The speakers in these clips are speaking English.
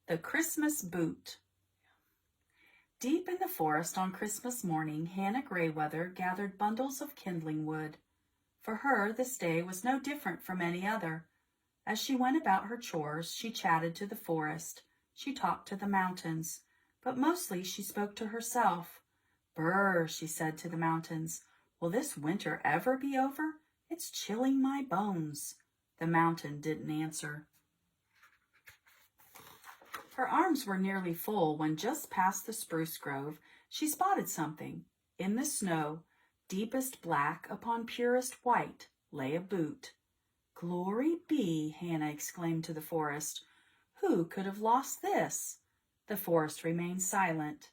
The Christmas Boot. Deep in the forest on Christmas morning, Hannah Greyweather gathered bundles of kindling wood. For her, this day was no different from any other. As she went about her chores, she chatted to the forest. She talked to the mountains, but mostly she spoke to herself. "Brr," she said to the mountains. "Will this winter ever be over? It's chilling my bones." The mountain didn't answer. Her arms were nearly full when, just past the spruce grove, she spotted something. In the snow, deepest black upon purest white, lay a boot. "Glory be!" Hannah exclaimed to the forest. "Who could have lost this?" The forest remained silent.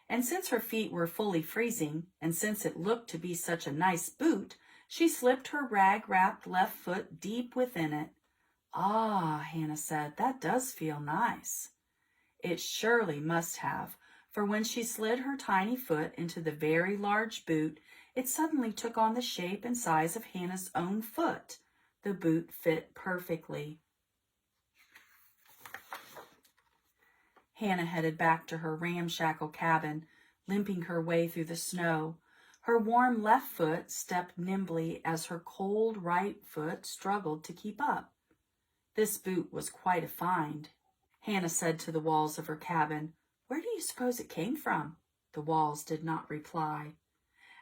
And since her feet were fully freezing, and since it looked to be such a nice boot, she slipped her rag-wrapped left foot deep within it. "Ah," Hannah said, "that does feel nice." It surely must have, for when she slid her tiny foot into the very large boot, it suddenly took on the shape and size of Hannah's own foot. The boot fit perfectly. Hannah headed back to her ramshackle cabin, limping her way through the snow. Her warm left foot stepped nimbly as her cold right foot struggled to keep up. This boot was quite a find. Hannah said to the walls of her cabin, "Where do you suppose it came from?" The walls did not reply.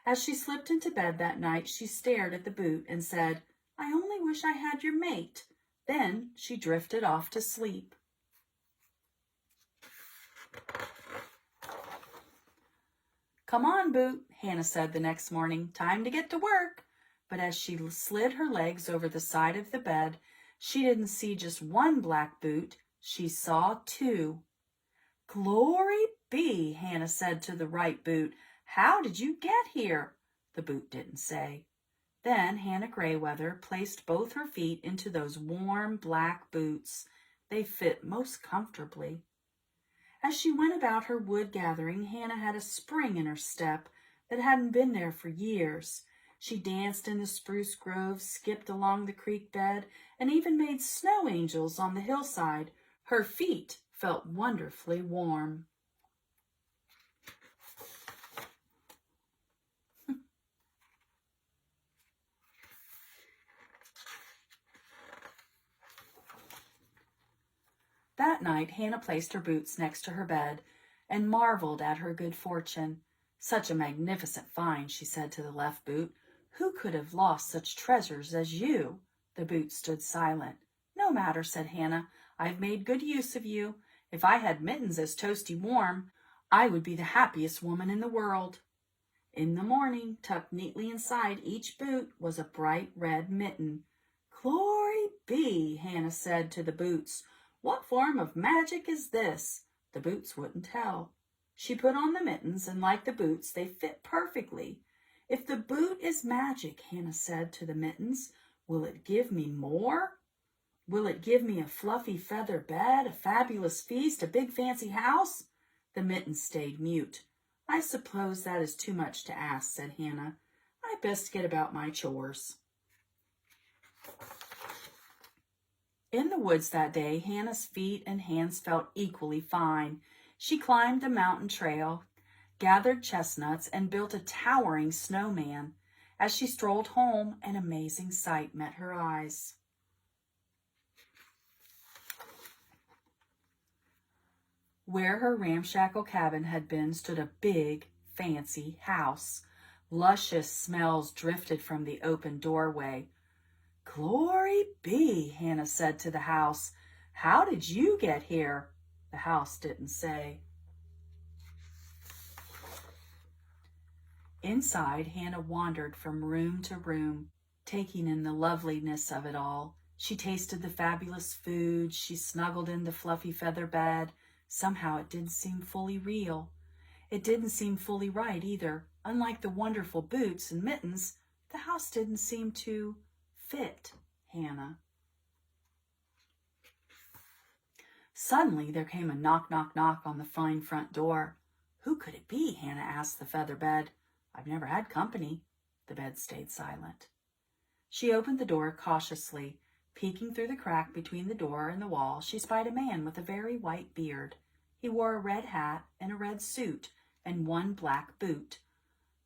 As she slipped into bed that night, she stared at the boot and said, "I only wish I had your mate." Then she drifted off to sleep. "Come on, Boot," Hannah said the next morning. "Time to get to work." But as she slid her legs over the side of the bed, she didn't see just one black boot. She saw two. "Glory be," Hannah said to the right boot. "How did you get here?" The boot didn't say. Then Hannah Greyweather placed both her feet into those warm black boots. They fit most comfortably. As she went about her wood gathering, Hannah had a spring in her step that hadn't been there for years. She danced in the spruce grove, skipped along the creek bed, and even made snow angels on the hillside. Her feet felt wonderfully warm. That night, Hannah placed her boots next to her bed and marveled at her good fortune. "Such a magnificent find," she said to the left boot. "Who could have lost such treasures as you?" The boot stood silent. "No matter," said Hannah. "I've made good use of you. If I had mittens as toasty warm, I would be the happiest woman in the world." In the morning, tucked neatly inside each boot, was a bright red mitten. "Glory be," Hannah said to the boots. "What form of magic is this?" The boots wouldn't tell. She put on the mittens, and like the boots, they fit perfectly. "If the boot is magic," Hannah said to the mittens, "will it give me more? Will it give me a fluffy feather bed, a fabulous feast, a big fancy house?" The mittens stayed mute. "I suppose that is too much to ask," said Hannah. "I best get about my chores." In the woods that day, Hannah's feet and hands felt equally fine. She climbed a mountain trail, gathered chestnuts, and built a towering snowman. As she strolled home, an amazing sight met her eyes. Where her ramshackle cabin had been stood a big, fancy house. Luscious smells drifted from the open doorway. "Glory be," Hannah said to the house. "How did you get here?" The house didn't say. Inside, Hannah wandered from room to room, taking in the loveliness of it all. She tasted the fabulous food. She snuggled in the fluffy feather bed. Somehow it didn't seem fully real. It didn't seem fully right either. Unlike the wonderful boots and mittens, the house didn't seem to fit Hannah. Suddenly there came a knock, knock, knock on the fine front door. "Who could it be?" Hannah asked the feather bed. "I've never had company." The bed stayed silent. She opened the door cautiously. Peeking through the crack between the door and the wall, she spied a man with a very white beard. He wore a red hat and a red suit and one black boot.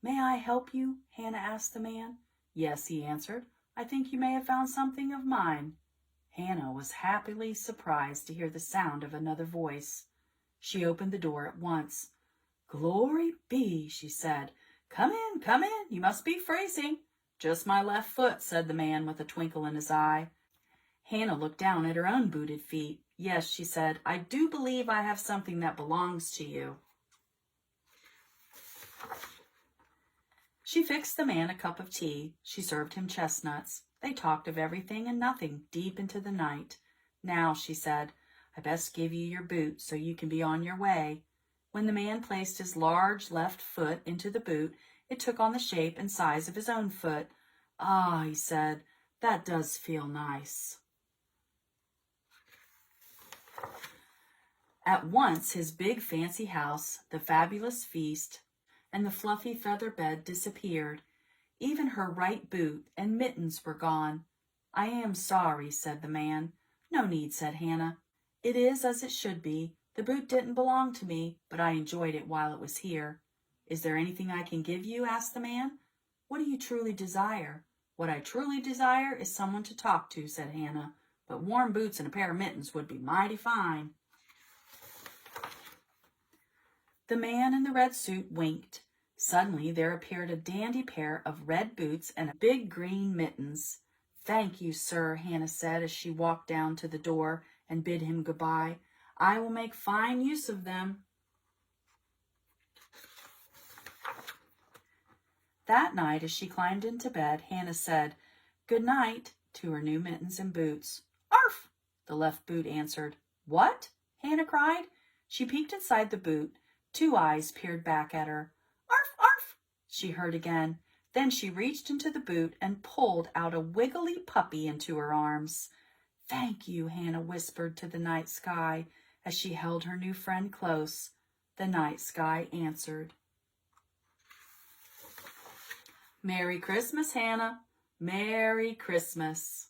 "May I help you?" Hannah asked the man. "Yes," he answered. "I think you may have found something of mine." Hannah was happily surprised to hear the sound of another voice. She opened the door at once. "Glory be," she said. Come in, you must be freezing." "Just my left foot," said the man with a twinkle in his eye. Hannah looked down at her own booted feet. "Yes," she said, "I do believe I have something that belongs to you." She fixed the man a cup of tea. She served him chestnuts. They talked of everything and nothing deep into the night. "Now," she said, "I best give you your boot so you can be on your way." When the man placed his large left foot into the boot, it took on the shape and size of his own foot. "Ah," he said, "that does feel nice." At once his big fancy house, the fabulous feast, and the fluffy feather bed disappeared. Even her right boot and mittens were gone. "I am sorry," said the man. "No need," said Hannah. "It is as it should be. The boot didn't belong to me, but I enjoyed it while it was here." "Is there anything I can give you?" asked the man. "What do you truly desire?" "What I truly desire is someone to talk to," said Hannah. "But warm boots and a pair of mittens would be mighty fine." The man in the red suit winked. Suddenly there appeared a dandy pair of red boots and big green mittens. "Thank you, sir," Hannah said as she walked down to the door and bid him goodbye. "I will make fine use of them." That night, as she climbed into bed, Hannah said, "Good night," to her new mittens and boots. "Arf!" the left boot answered. "What?" Hannah cried. She peeked inside the boot. Two eyes peered back at her. "Arf, arf!" she heard again. Then she reached into the boot and pulled out a wiggly puppy into her arms. "Thank you," Hannah whispered to the night sky as she held her new friend close. The night sky answered. Merry Christmas, Hannah. Merry Christmas.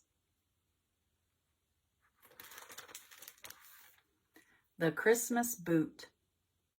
The Christmas Boot.